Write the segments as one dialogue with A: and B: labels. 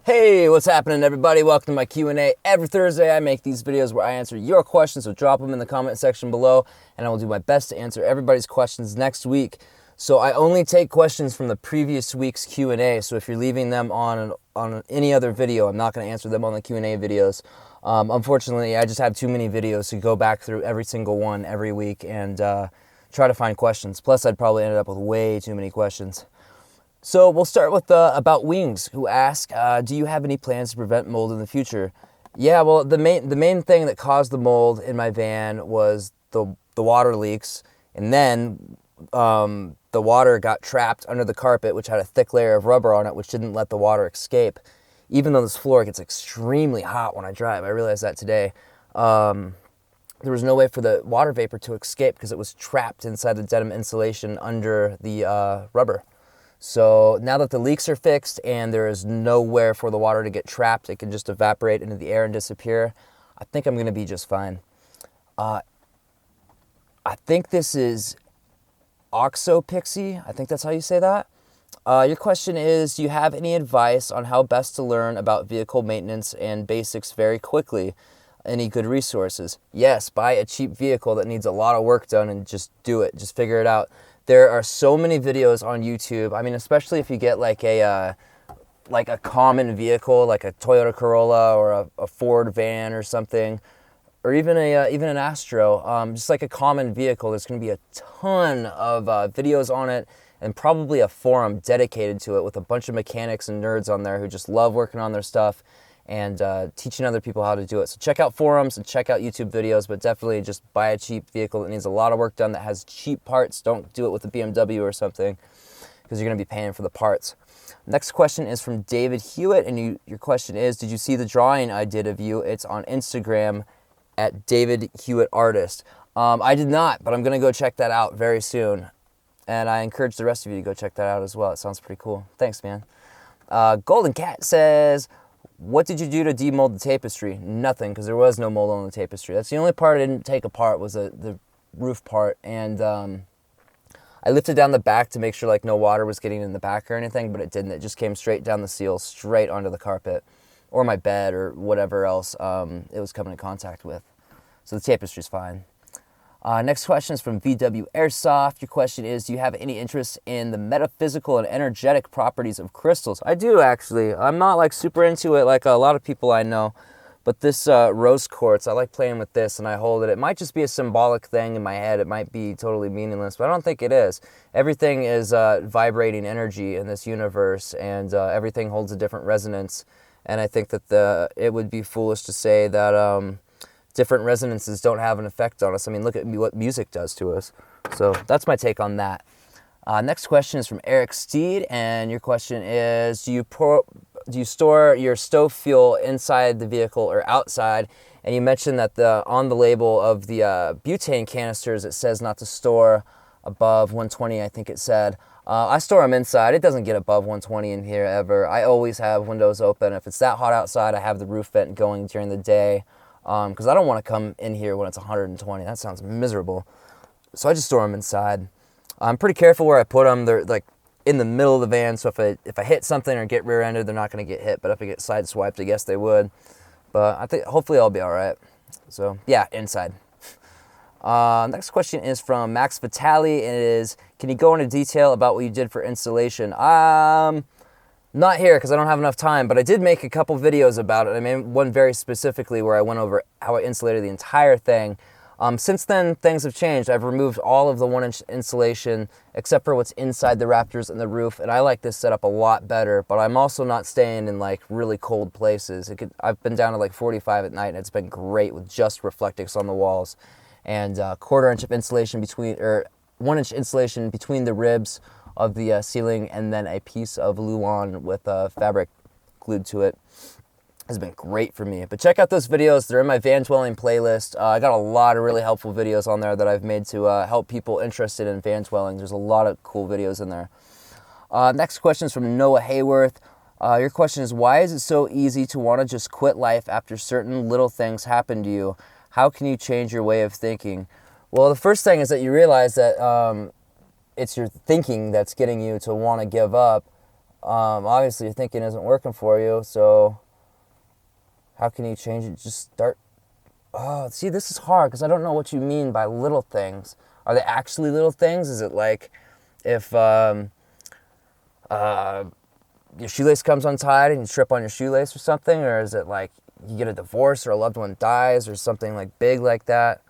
A: Hey, what's happening, everybody? Welcome to my Q&A. Every Thursday, I make these videos where I answer your questions, so drop them in the comment section below, and I will do my best to answer everybody's questions next week. So I only take questions from the previous week's Q&A, so if you're leaving them on any other video, I'm not going to answer them on the Q&A videos. Unfortunately, I just have too many videos to go back through every single one every week and try to find questions. Plus, I'd probably end up with way too many questions. So we'll start with About Wings, who ask, do you have any plans to prevent mold in the future? Yeah, well, the main thing that caused the mold in my van was the water leaks, and then the water got trapped under the carpet, which had a thick layer of rubber on it, which didn't let the water escape. Even though this floor gets extremely hot when I drive, I realized that today. There was no way for the water vapor to escape because it was trapped inside the denim insulation under the rubber. So now that the leaks are fixed and there is nowhere for the water to get trapped, it can just evaporate into the air and disappear, I think I'm going to be just fine. I think this is Oxopixie. I think that's how you say that. Your question is, do you have any advice on how best to learn about vehicle maintenance and basics very quickly? Any good resources? Yes, buy a cheap vehicle that needs a lot of work done and just do it. Just figure it out. There are so many videos on YouTube. I mean, especially if you get like a common vehicle, like a Toyota Corolla or a Ford van or something, or even an Astro. Just like a common vehicle, there's going to be a ton of videos on it, and probably a forum dedicated to it with a bunch of mechanics and nerds on there who just love working on their stuff and teaching other people how to do it. So check out forums and check out YouTube videos, but definitely just buy a cheap vehicle that needs a lot of work done, that has cheap parts. Don't do it with a BMW or something, because you're going to be paying for the parts. Next question is from David Hewitt, and your question is, did you see the drawing I did of you? It's on Instagram at David Hewitt Artist. I did not, but I'm going to go check that out very soon, and I encourage the rest of you to go check that out as well. It sounds pretty cool. Thanks, man. Golden Cat says, what did you do to demold the tapestry? Nothing, because there was no mold on the tapestry. That's the only part I didn't take apart, was the roof part. And I lifted down the back to make sure like no water was getting in the back or anything, but it didn't. It just came straight down the seal, straight onto the carpet or my bed or whatever else it was coming in contact with. So the tapestry's fine. Next question is from VW Airsoft. Your question is, do you have any interest in the metaphysical and energetic properties of crystals? I do, actually. I'm not like super into it like a lot of people I know, but this rose quartz, I like playing with this, and I hold it. It might just be a symbolic thing in my head. It might be totally meaningless, but I don't think it is. Everything is vibrating energy in this universe, and everything holds a different resonance, and I think that it would be foolish to say that different resonances don't have an effect on us. I mean, look at what music does to us. So that's my take on that. Next question is from Eric Steed, and your question is, do you store your stove fuel inside the vehicle or outside? And you mentioned that on the label of the butane canisters, it says not to store above 120, I think it said. I store them inside. It doesn't get above 120 in here ever. I always have windows open. If it's that hot outside, I have the roof vent going during the day, because I don't want to come in here when it's 120. That sounds miserable. So I just store them inside. I'm pretty careful where I put them. They're like in the middle of the van, so if I hit something or get rear-ended, they're not going to get hit. But if I get side-swiped, I guess they would. But I think hopefully I'll be all right. So yeah, inside. Next question is from Max Vitale. It is, can you go into detail about what you did for installation? Not here because I don't have enough time, but I did make a couple videos about it. I made one very specifically where I went over how I insulated the entire thing. Since then, things have changed. I've removed all of the 1-inch insulation except for what's inside the rafters and the roof, and I like this setup a lot better, but I'm also not staying in like really cold places. I've been down to like 45 at night, and it's been great with just Reflectix on the walls and 1/4 inch of insulation or 1-inch insulation between the ribs of the ceiling, and then a piece of Luan with fabric glued to it. Has been great for me. But check out those videos. They're in my van dwelling playlist. I got a lot of really helpful videos on there that I've made to help people interested in van dwelling. There's a lot of cool videos in there. Next question is from Noah Hayworth. Your question is, why is it so easy to want to just quit life after certain little things happen to you? How can you change your way of thinking? Well, the first thing is that you realize that it's your thinking that's getting you to want to give up. Obviously, your thinking isn't working for you, so how can you change it? Just start. Oh, see, this is hard because I don't know what you mean by little things. Are they actually little things? Is it like if your shoelace comes untied and you trip on your shoelace or something? Or is it like you get a divorce or a loved one dies or something like big like that?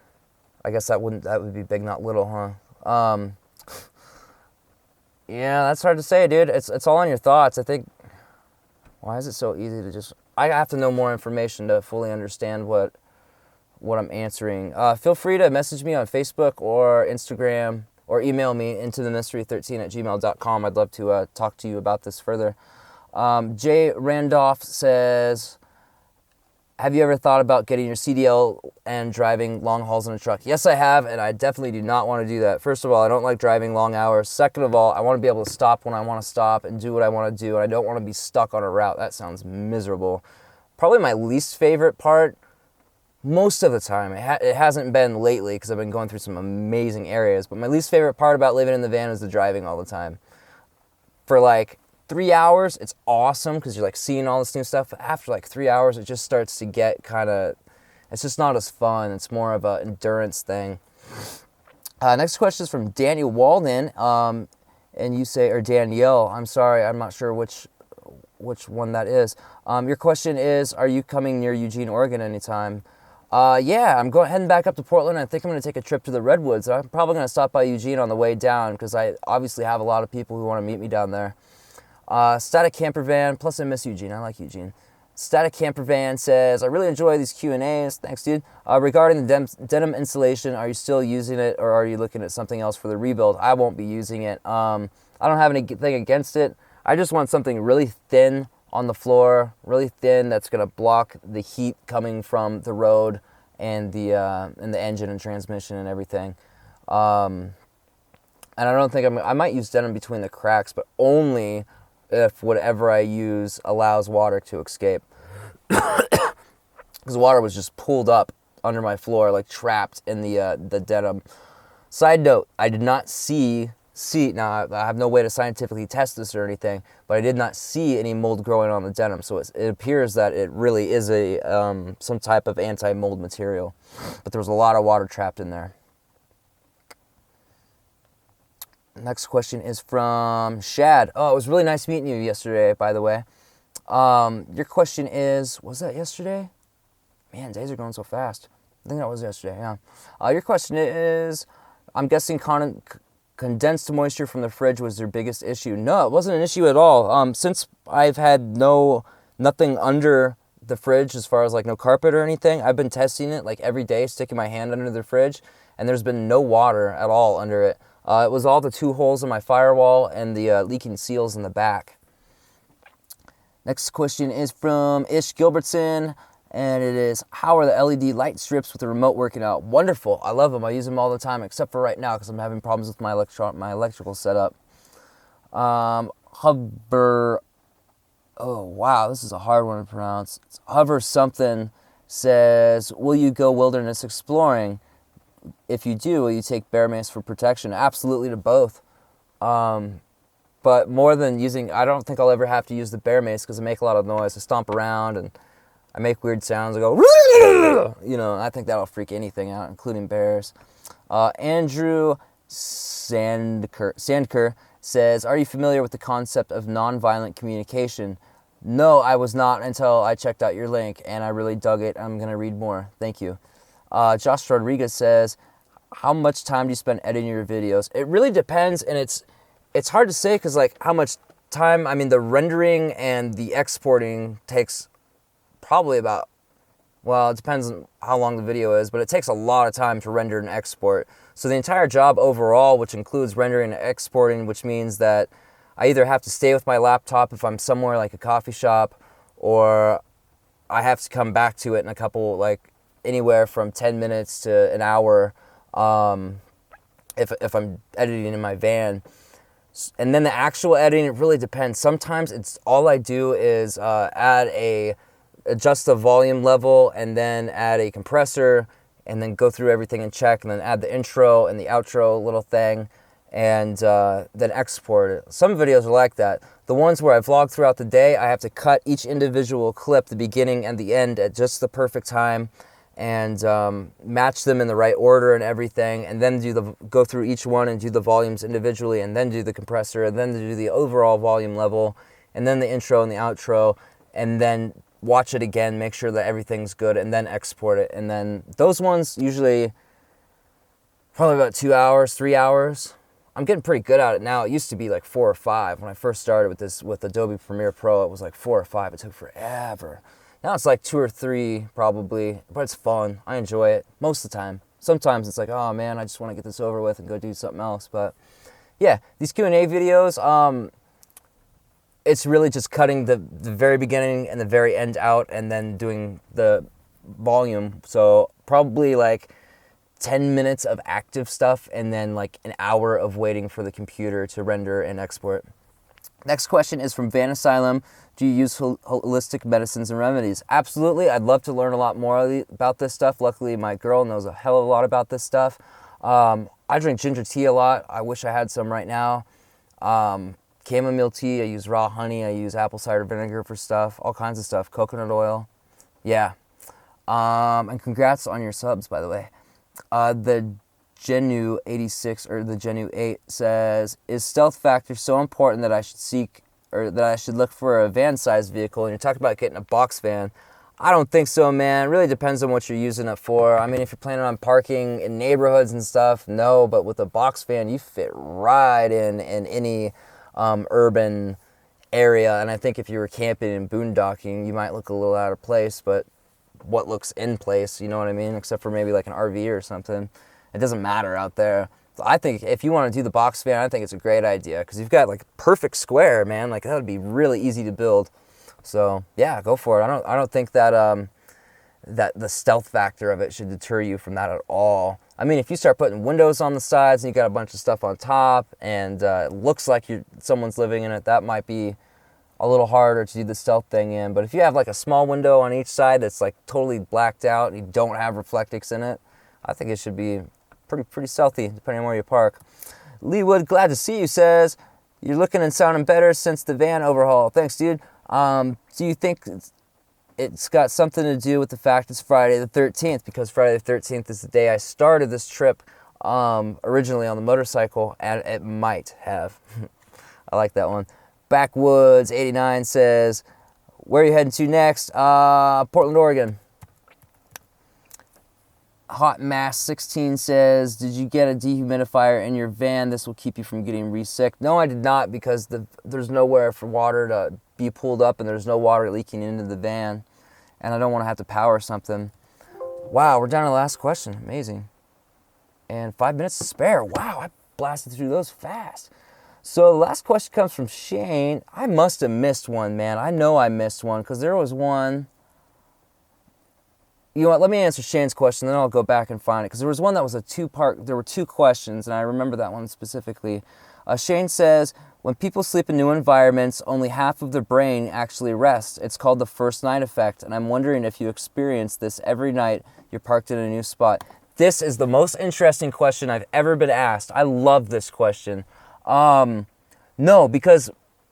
A: I guess that would be big, not little, huh? Yeah, that's hard to say, dude. It's all in your thoughts. I think, why is it so easy to just, I have to know more information to fully understand what I'm answering. Feel free to message me on Facebook or Instagram or email me intothemystery13@gmail.com. I'd love to talk to you about this further. Jay Randolph says, have you ever thought about getting your CDL and driving long hauls in a truck? Yes, I have, and I definitely do not want to do that. First of all, I don't like driving long hours. Second of all, I want to be able to stop when I want to stop and do what I want to do, and I don't want to be stuck on a route. That sounds miserable. Probably my least favorite part, most of the time, it hasn't been lately because I've been going through some amazing areas, but my least favorite part about living in the van is the driving all the time. For like 3 hours, it's awesome because you're like seeing all this new stuff. But after like 3 hours, it just starts to get kind of, it's just not as fun. It's more of an endurance thing. Next question is from Daniel Walden. And you say, or Danielle, I'm sorry, I'm not sure which one that is. Your question is, are you coming near Eugene, Oregon anytime? Yeah, I'm heading back up to Portland. I think I'm going to take a trip to the Redwoods. I'm probably going to stop by Eugene on the way down because I obviously have a lot of people who want to meet me down there. Static Camper Van, plus I miss Eugene. I like Eugene. Static Camper Van says, I really enjoy these Q&As. Thanks, dude. Regarding the denim insulation, are you still using it or are you looking at something else for the rebuild? I won't be using it. I don't have anything against it. I just want something really thin on the floor, really thin, that's going to block the heat coming from the road and the engine and transmission and everything. And I don't think I might use denim between the cracks, but only if whatever I use allows water to escape. Because water was just pulled up under my floor, like trapped in the denim. Side note, I did not see, now I have no way to scientifically test this or anything, but I did not see any mold growing on the denim, so it appears that it really is a some type of anti-mold material, but there was a lot of water trapped in there. Next question is from Shad. Oh, it was really nice meeting you yesterday, by the way. Your question is, was that yesterday? Man, days are going so fast. I think that was yesterday, yeah. Your question is, I'm guessing condensed moisture from the fridge was your biggest issue. No, it wasn't an issue at all. Since I've had nothing under the fridge as far as like no carpet or anything, I've been testing it like every day, sticking my hand under the fridge, and there's been no water at all under it. It was all the 2 holes in my firewall and the leaking seals in the back. Next question is from Ish Gilbertson, and it is, how are the LED light strips with the remote working out? Wonderful. I love them. I use them all the time, except for right now because I'm having problems with my electrical setup. Hover, oh wow, this is a hard one to pronounce. It's Hover something says, will you go wilderness exploring? If you do, will you take bear mace for protection? Absolutely to both. But more than using, I don't think I'll ever have to use the bear mace because I make a lot of noise. I stomp around and I make weird sounds. I go, you know, I think that'll freak anything out, including bears. Andrew Sandker says, are you familiar with the concept of nonviolent communication? No, I was not until I checked out your link, and I really dug it. I'm going to read more. Thank you. Josh Rodriguez says, how much time do you spend editing your videos? It really depends, and it's hard to say because like how much time, I mean the rendering and the exporting takes probably about, well, it depends on how long the video is, but it takes a lot of time to render and export. So the entire job overall, which includes rendering and exporting, which means that I either have to stay with my laptop if I'm somewhere like a coffee shop, or I have to come back to it in a couple, like anywhere from 10 minutes to an hour if I'm editing in my van. And then the actual editing, it really depends. Sometimes it's all I do is adjust the volume level and then add a compressor and then go through everything and check and then add the intro and the outro little thing and then export it. Some videos are like that. The ones where I vlog throughout the day, I have to cut each individual clip, the beginning and the end, at just the perfect time, and match them in the right order and everything, and then go through each one and do the volumes individually, and then do the compressor, and then do the overall volume level, and then the intro and the outro, and then watch it again, make sure that everything's good, and then export it. And then those ones usually probably about 2 hours, 3 hours. I'm getting pretty good at it now. It used to be like 4 or 5. When I first started with Adobe Premiere Pro, it was like 4 or 5. It took forever. Now it's like 2 or 3 probably, but it's fun. I enjoy it most of the time. Sometimes it's like, oh man, I just want to get this over with and go do something else. But yeah, these Q&A videos, it's really just cutting the very beginning and the very end out, and then doing the volume. So probably like 10 minutes of active stuff, and then like an hour of waiting for the computer to render and export. Next question is from Van Asylum. Do you use holistic medicines and remedies? Absolutely. I'd love to learn a lot more about this stuff. Luckily, my girl knows a hell of a lot about this stuff. I drink ginger tea a lot. I wish I had some right now. Chamomile tea. I use raw honey. I use apple cider vinegar for stuff. All kinds of stuff. Coconut oil. Yeah. And congrats on your subs, by the way. The Genu 86 or the Genu 8 says, is stealth factor so important that I should look for a van-sized vehicle? And you're talking about getting a box van. I don't think so, man. It really depends on what you're using it for. I mean, if you're planning on parking in neighborhoods and stuff, no. But with a box van, you fit right in any urban area. And I think if you were camping and boondocking, you might look a little out of place. But what looks in place, you know what I mean? Except for maybe like an RV or something. It doesn't matter out there. I think if you want to do the box van, I think it's a great idea, because you've got like perfect square, man. Like that would be really easy to build. So yeah, go for it. I don't think that that the stealth factor of it should deter you from that at all. I mean, if you start putting windows on the sides and you got a bunch of stuff on top, and it looks like someone's living in it, that might be a little harder to do the stealth thing in. But if you have like a small window on each side that's like totally blacked out and you don't have reflectix in it, I think it should be pretty stealthy, depending on where you park. Lee Wood, glad to see you, says, you're looking and sounding better since the van overhaul. Thanks, dude. Do you think it's got something to do with the fact it's Friday the 13th? Because Friday the 13th is the day I started this trip originally on the motorcycle, and it might have. I like that one. Backwoods 89 says, where are you heading to next? Portland, Oregon. Hot Mass 16 says, did you get a dehumidifier in your van? This will keep you from getting re-sick. No, I did not, because there's nowhere for water to be pulled up, and there's no water leaking into the van, and I don't want to have to power something. Wow, we're down to the last question. Amazing. And 5 minutes to spare. Wow, I blasted through those fast. So the last question comes from Shane. I must have missed one, man. I know I missed one, because there was one. You know what, let me answer Shane's question, then I'll go back and find it, because there was one that was a two-part, there were 2 questions, and I remember that one specifically. Shane says, when people sleep in new environments, only half of their brain actually rests. It's called the first night effect, and I'm wondering if you experience this every night you're parked in a new spot. This is the most interesting question I've ever been asked. I love this question. No, because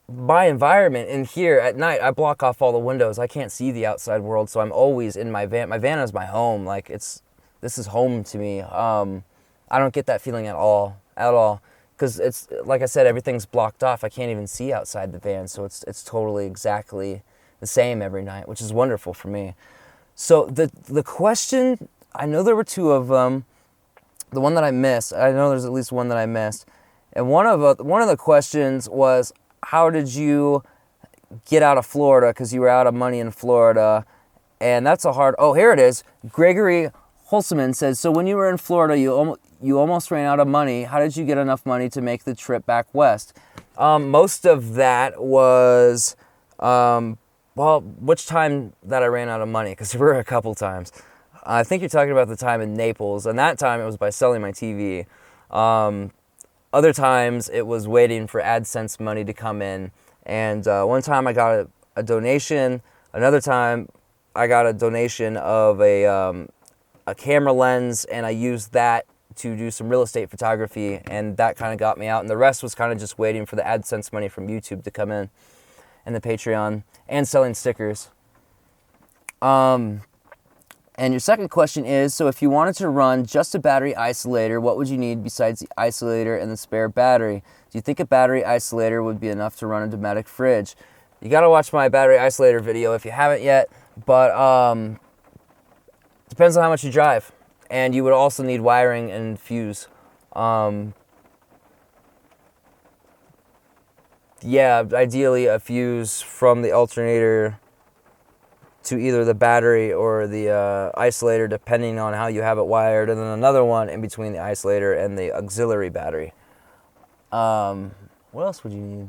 A: my environment in here at night, I block off all the windows. I can't see the outside world, so I'm always in my van. My van is my home. Like this is home to me. I don't get that feeling at all, because it's like I said, everything's blocked off. I can't even see outside the van, so it's totally exactly the same every night, which is wonderful for me. So the question, I know there were 2 of them. The one that I missed, I know there's at least one that I missed, and one of the questions was, how did you get out of Florida? Because you were out of money in Florida. And that's a hard... Oh, here it is. Gregory Holzman says, so when you were in Florida, you almost ran out of money. How did you get enough money to make the trip back west? Most of that was... well, which time that I ran out of money? Because there were a couple times. I think you're talking about the time in Naples. And that time it was by selling my TV. Other times, it was waiting for AdSense money to come in. And one time I got a donation. Another time I got a donation of a camera lens, and I used that to do some real estate photography, and that kind of got me out. And the rest was kind of just waiting for the AdSense money from YouTube to come in, and the Patreon, and selling stickers. And your second question is, so if you wanted to run just a battery isolator, what would you need besides the isolator and the spare battery? Do you think a battery isolator would be enough to run a Dometic fridge? You got to watch my battery isolator video if you haven't yet, but depends on how much you drive. And you would also need wiring and fuse. Yeah, ideally a fuse from the alternator to either the battery or the isolator, depending on how you have it wired, and then another one in between the isolator and the auxiliary battery. What else would you need?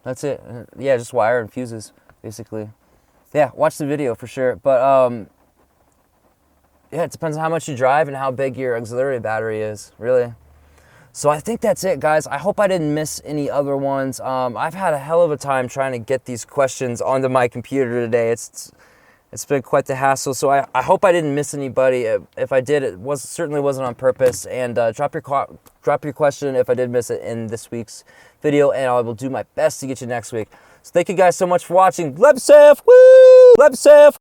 A: That's it. Yeah, just wire and fuses, basically. Yeah, watch the video for sure. But yeah, it depends on how much you drive and how big your auxiliary battery is, really. So I think that's it, guys. I hope I didn't miss any other ones. I've had a hell of a time trying to get these questions onto my computer today. It's been quite the hassle. So I hope I didn't miss anybody. If I did, it certainly wasn't on purpose. And drop your question if I did miss it in this week's video, and I will do my best to get you next week. So thank you guys so much for watching. Love yourself. Woo! Love yourself.